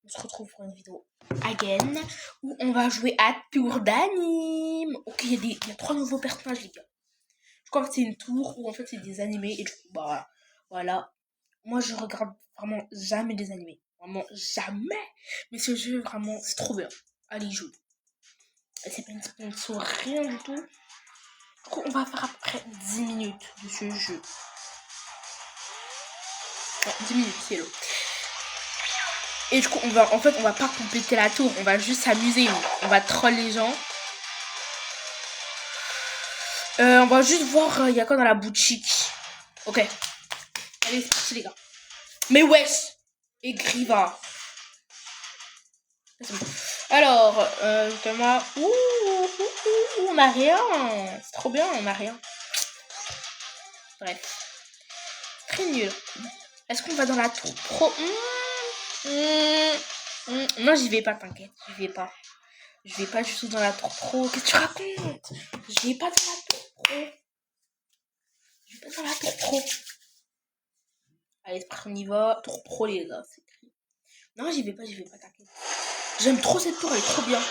On se retrouve pour une vidéo again où on va jouer à tour d'anime. Ok, il y a 3 nouveaux personnages, les gars. Je crois que c'est une tour où en fait c'est des animés et du coup, bah voilà. Moi je regarde vraiment jamais des animés. Vraiment jamais. Mais ce jeu, vraiment, c'est trop bien. Allez, joue. C'est pas une sponsor, rien du tout. Du coup, on va faire à peu près 10 minutes de ce jeu. Ouais, 10 minutes, c'est long. Et du coup, on va pas compléter la tour, on va juste s'amuser. On va troll les gens. On va juste voir, il y a quoi dans la boutique. Ok. Allez, c'est parti, les gars. Mais wesh. Et Griva. Alors, justement. On a rien. C'est trop bien, on a rien. Bref. Très nul. Est-ce qu'on va dans la tour pro? Non, j'y vais pas, t'inquiète. J'y vais pas. Je vais pas du tout dans la tour pro. Qu'est-ce que tu racontes? Je vais pas dans la tour pro. Je vais pas dans la tour pro. Allez, on y va. Tour pro, les gars. C'est écrit. Non, j'y vais pas, t'inquiète. J'aime trop cette tour, elle est trop bien.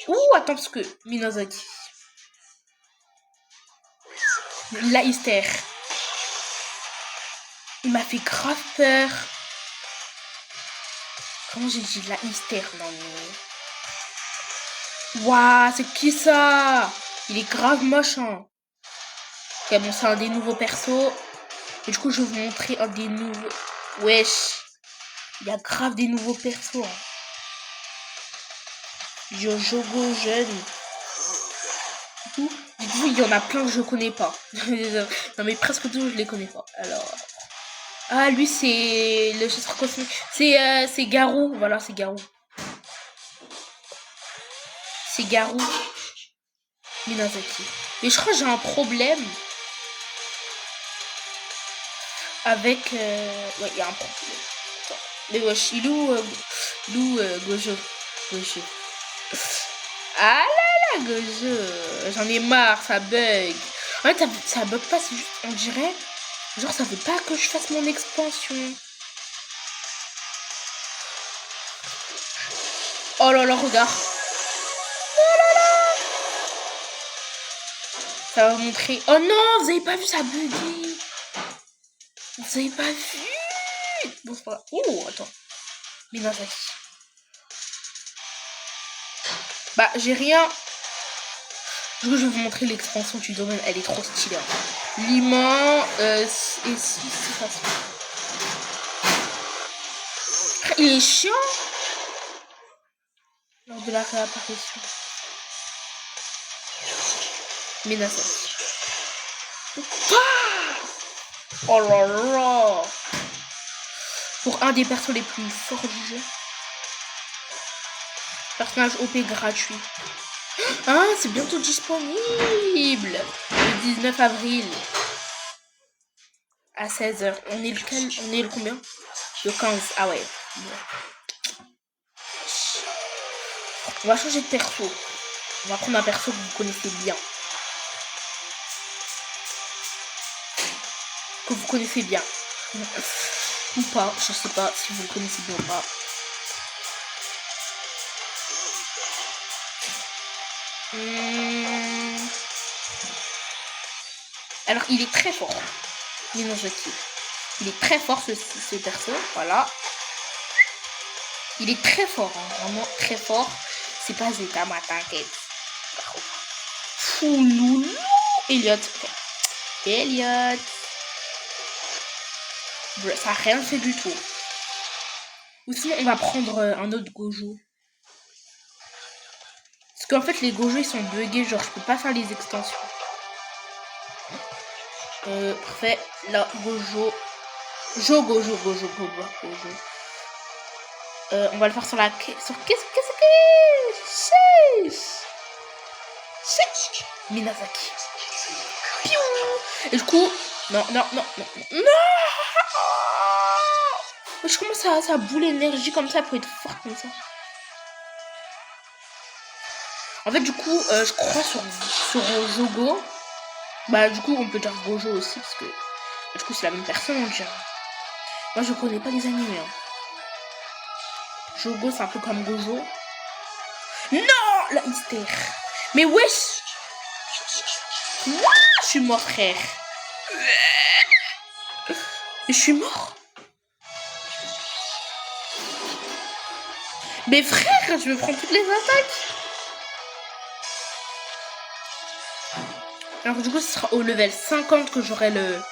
Ouh, attends, parce que Minazaki. Leicester. Il m'a fait grave peur. Comment j'ai dit Leicester? Non, mais. Waouh, c'est qui ça? Il est grave moche, hein. Ok, bon, c'est un des nouveaux persos. Et du coup, je vais vous montrer un des nouveaux. Wesh. Il y a grave des nouveaux persos. Hein. Jogo jeune. Du coup, il y en a plein que je connais pas. Non, mais presque tous, je les connais pas. Alors. Ah, lui, c'est le chasseur cosmique. C'est Garou. Voilà, c'est Garou. C'est Garou. Minazaki. Mais je crois que j'ai un problème. Avec. Ouais, il y a un problème. Attends. Mais wesh, il est où Gojo. Gojo. Ah là là, Gojo. J'en ai marre, ça bug. En fait, ça bug pas, c'est juste, on dirait. Genre, ça veut pas que je fasse mon expansion. Oh là là, regarde. Oh là là. Ça va montrer. Oh non, vous avez pas vu ça bugger. Vous avez pas vu. Bon, c'est pas grave. Oh, attends. Minazaki. Bah, j'ai rien. Du coup, je vais vous montrer l'expansion du domaine. Elle est trop stylée. Hein. Liman, et si, c'est ça. Il est chiant. Lors de la réapparition. Minazaki. Oh là là. Pour un des persos les plus forts du jeu. Personnage OP gratuit. Ah, c'est bientôt disponible. Le 19 avril. À 16h. On est lequel? On est le combien? Le 15. Ah ouais. On va changer de perso. On va prendre un perso que vous connaissez bien. Que vous connaissez bien. Ou pas. Je sais pas si vous le connaissez bien ou pas. Alors, il est très fort. Minazaki. Il est très fort, ce perso. Voilà. Il est très fort. Hein, vraiment très fort. C'est pas Zeta, ma t'inquiète. Fouloulou. Elliot. Okay. Elliot. Ça n'a rien fait du tout. Ou sinon, on va prendre un autre Gojo. Parce qu'en fait, les Gojo, ils sont buggés. Genre, je peux pas faire les extensions. Parfait. Là, Gojo. Gojo. On va le faire sur la... Sur qu'est-ce que c'est Minazaki. Piou. Et du coup... Non. Je commence à boule l'énergie comme ça pour être fort comme ça. En fait, du coup, je crois sur Jogo. Bah, du coup, on peut dire Gojo aussi parce que du coup, c'est la même personne, on dirait. Moi, je connais pas les animés. Hein. Jogo, c'est un peu comme Gojo. Non, la hystère. Mais wesh. Ouah, je suis mort, frère. Je suis mort. Mais frère, je me prends toutes les attaques. Alors du coup, ce sera au level 50 que j'aurai le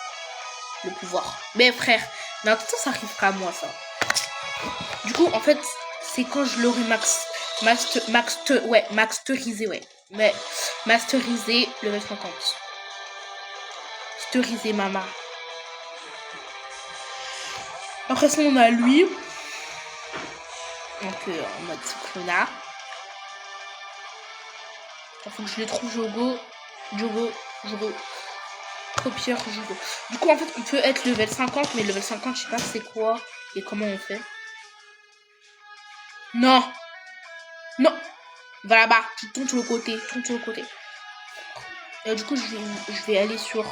pouvoir. Mais frère, dans tout ça arrivera à moi, ça. Du coup, en fait, c'est quand je l'aurai masterisé, ouais. Mais masterisé, level 50. Masterisé, maman. Après ça, on a lui. Donc, en mode Sukuna. Il faut que je les trouve, Jogo. Copieur, Jogo. Du coup, en fait, on peut être level 50, mais level 50, je sais pas c'est quoi et comment on fait. Non. Non. Va là-bas. Tu tournes sur le côté. Du coup, je vais aller sur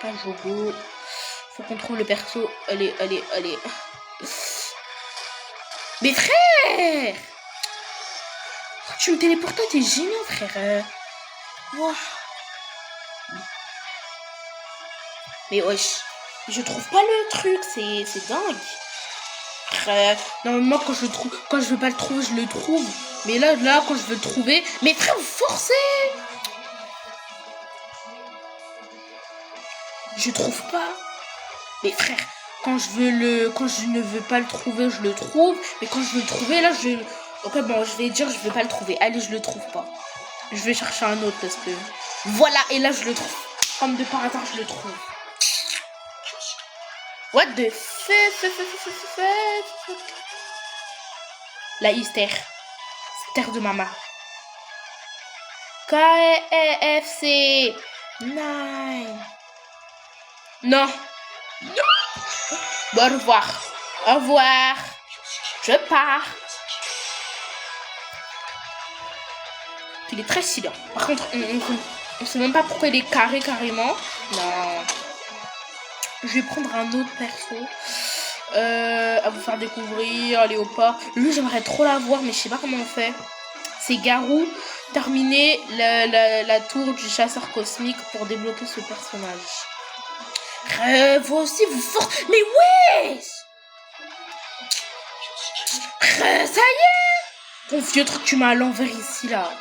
pas Jogo. Faut qu'on trouve le perso. Allez. Mais frère, tu me téléportes, t'es génial, frère. Wow. Mais wesh, je trouve pas le truc, c'est dingue. Frère, normalement quand je veux pas le trouver, je le trouve. Mais là quand je veux le trouver, mais frère, vous forcez. Je trouve pas. Mais frère, quand je ne veux pas le trouver, je le trouve. Mais quand je veux le trouver, là ok, bon, je vais dire je veux pas le trouver. Allez, je le trouve pas. Je vais chercher un autre parce que voilà, et là je le trouve. Comme de par hasard, je le trouve. What the fuck? La hystère. Terre de maman. KFC 9. Non. Bon, au revoir. Au revoir. Je pars. Il est très silent. Par contre, on sait même pas pourquoi il est carré carrément. Non. Je vais prendre un autre perso. À vous faire découvrir, Léopard. Lui, j'aimerais trop l'avoir, mais je sais pas comment on fait. C'est Garou. Terminer la tour du chasseur cosmique pour débloquer ce personnage. Vous aussi, vous forcez. Mais ouais! Ça y est! Ton vieux truc, tu m'as à l'envers ici, là.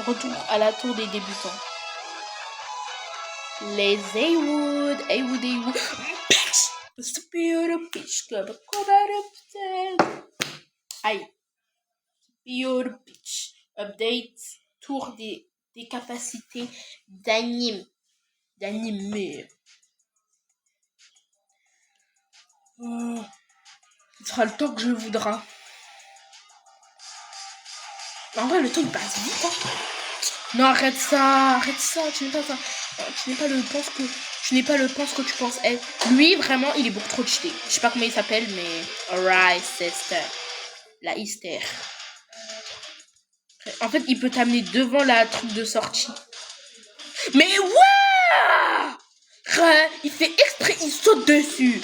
Retour à la tour des débutants. Les Heywood. Aïe. Beautiful Beach. Update. Tour des capacités d'animer. Ce sera le temps que je voudra. En vrai, le temps il passe vite. Hein. Non, arrête ça. Tu n'es pas ça. Tu n'es pas le pense que tu penses être. Lui, vraiment, il est beaucoup trop cheaté. Je sais pas comment il s'appelle, mais. Alright, sister. La hystère. En fait, il peut t'amener devant la truc de sortie. Mais ouais! Il fait exprès, il saute dessus.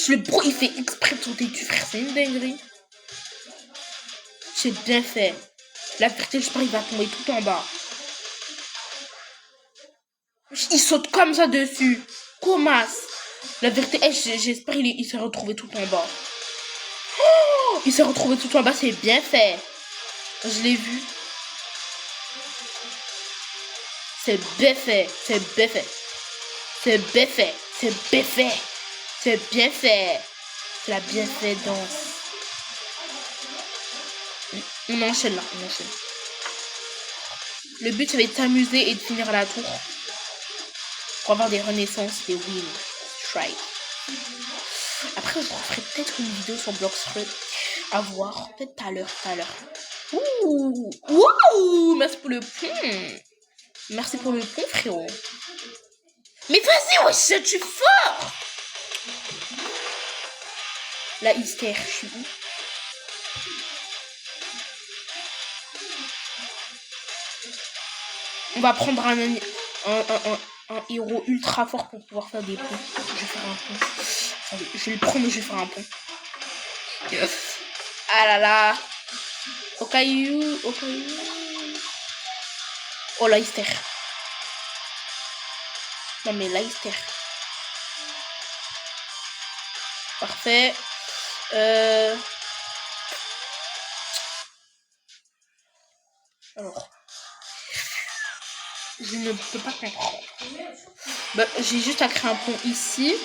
Le bro, il fait exprès de sauter dessus, frère. C'est une dinguerie. C'est bien fait. La vérité, je pense qu'il va tomber tout en bas. Il saute comme ça dessus. Comment? La vérité, j'espère qu'il s'est retrouvé tout en bas. Oh, il s'est retrouvé tout en bas, c'est bien fait. Je l'ai vu. C'est bien fait. C'est bien fait. C'est la bien fait danse. On enchaîne là, Le but, ça va être de s'amuser et de finir à la tour. Pour avoir des renaissances, des wins. Try. Après, je referai peut-être une vidéo sur Bloxfruit. À voir. Peut-être tout à l'heure. Ouh, merci pour le pont. Merci pour le pont, frérot. Mais vas-y, wesh, tu fort. La hystère, je suis où? On va prendre un héros ultra fort pour pouvoir faire des ponts. Je vais faire un pont. Attendez, je vais le prendre et je vais faire un pont. Ah là là. Au caillou. Oh, la hystère. Non mais la hystère. Parfait. Alors. Je ne peux pas comprendre. Bah, j'ai juste à créer un pont ici.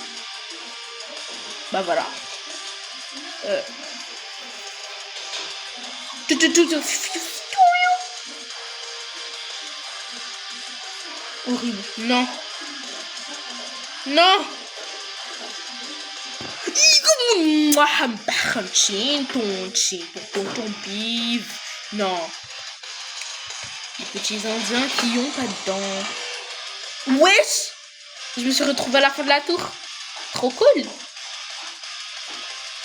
Bah voilà. Horrible. Non. Non. Non. Les petits indiens qui ont pas dedans. Wesh. Je me suis retrouvée à la fin de la tour. Trop cool.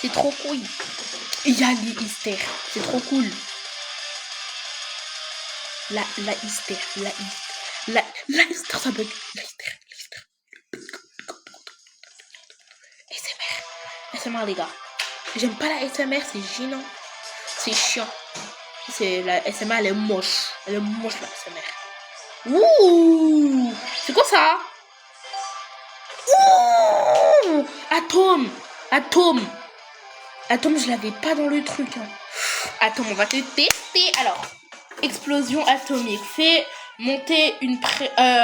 C'est trop cool. Il y a les hystères. C'est trop cool. La hystère. La hystère, ça bug. La hystère. SMR, les gars. J'aime pas la SMR, c'est gênant. C'est chiant. La SMR, elle est moche. Elle est moche, la SMR. Ouh. C'est quoi ça? Ouh. Atome, je l'avais pas dans le truc. Hein. Attends, on va te tester. Alors, explosion atomique. Fait monter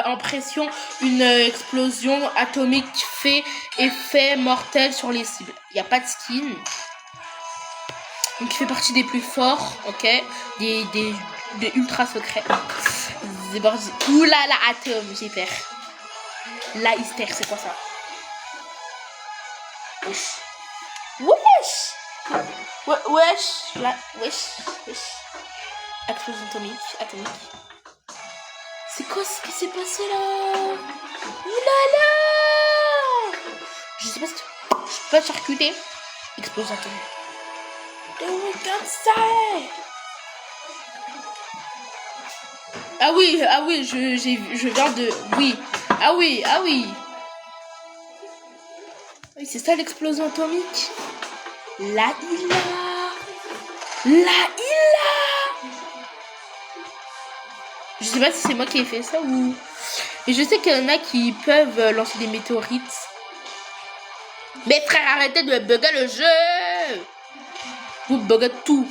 en pression une explosion atomique fait effet mortel sur les cibles. Il n'y a pas de skin. Donc, il fait partie des plus forts, ok? Des ultra secrets. Ouh là là, atome, j'ai peur. La hystère, c'est quoi ça? Wesh. Explosion atomique. C'est quoi ce qui s'est passé là? Oulala! Je sais pas si je peux pas charcuter. Explosion atomique. Regarde ça! Ah oui, je viens de... Oui. Ah oui. Oui, c'est ça l'explosion atomique. La Ila. Je sais pas si c'est moi qui ai fait ça ou... Et je sais qu'il y en a qui peuvent lancer des météorites. Mais frère, arrêtez de bugger le jeu. Vous buggez tout.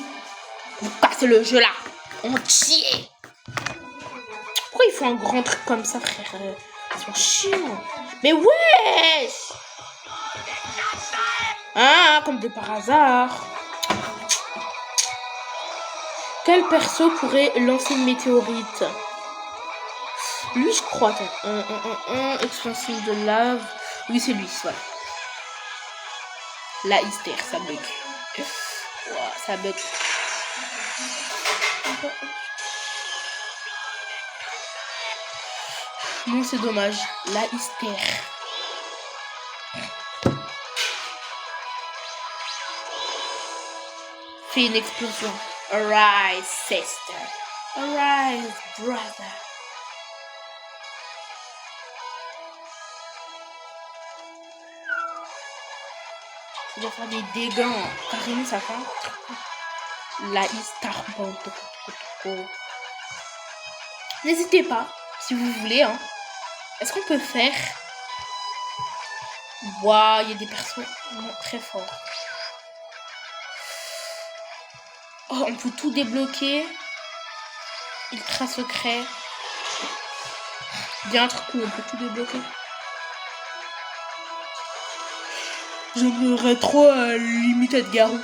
Vous cassez le jeu là. Entier. Pourquoi il faut un grand truc comme ça, frère? C'est chiant. Mais ouais. Ah, comme de par hasard. Quel perso pourrait lancer une météorite? Lui, je crois. Expansion de lave. Oui, c'est lui, voilà. La hystère, ça bug. Wow, ça bug. Non, c'est dommage. La hystère. Fais une explosion. Arise, sister. Arise, brother. Ça doit faire des dégâts. Carrément, ça fait la hystère. N'hésitez pas, si vous voulez. Hein. Est-ce qu'on peut faire... Waouh, il y a des personnes très forts. Oh, on peut tout débloquer. Ultra secret. Il y a un truc où on peut tout débloquer. J'aimerais trop Limited Garou.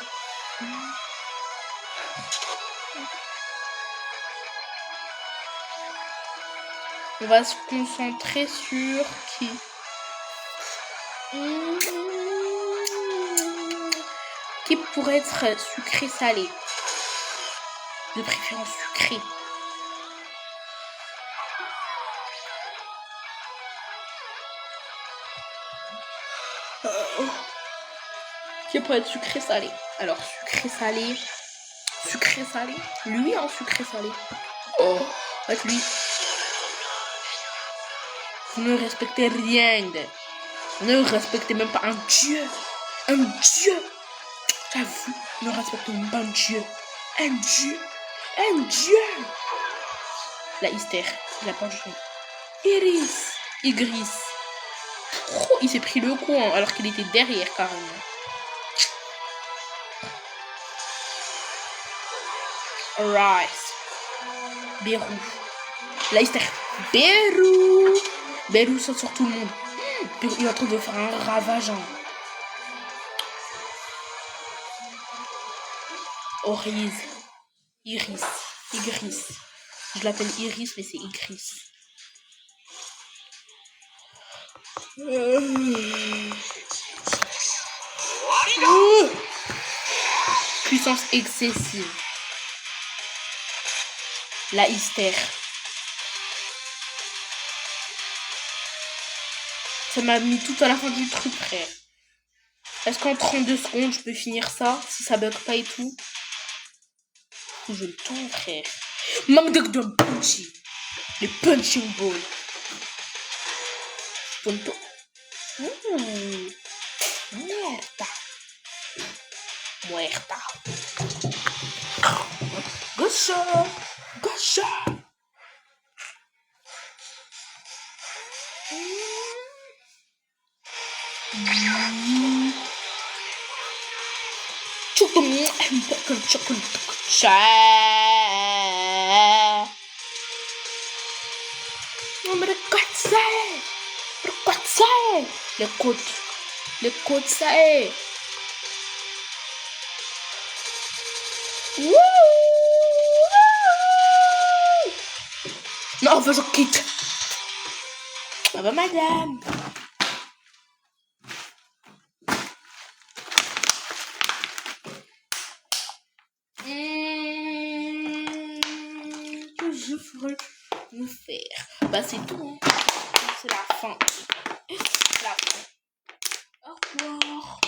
On va se concentrer sur qui? Qui pourrait être sucré-salé? De préférence sucré. Qui peut être sucré-salé? Alors, sucré-salé. Sucré-salé. Lui en sucré-salé. Oh, en fait, lui. Vous ne respectez rien. Vous ne respectez même pas un dieu. Un dieu. J'avoue, vous ne respectez même pas un dieu. Un dieu. Un dieu. La hystère. Il a pas de chien. Iris. Igris. Oh, il s'est pris le coup hein, alors qu'il était derrière carrément. Alright. Bérou. La hystère. Bérou. Bérou saute sur tout le monde. Bérou, il est en train de faire un ravage. Hein. Orise. Iris. Igris. Je l'appelle Iris, mais c'est Igris. Puissance excessive. La hystère. Ça m'a mis tout à la fin du truc, frère. Est-ce qu'en 32 secondes, je peux finir ça? Si ça bug pas et tout? Je le tends, frère. Manque de punchy. Les punching balls. Punto. Muerta. Muerta. Gosha. Gosha. Les côtes. Les côtes, ça est. Non, je quitte. Ah bah madame. Que je ferai vous faire. Bah c'est tout. C'est la fin. La fin. Au revoir.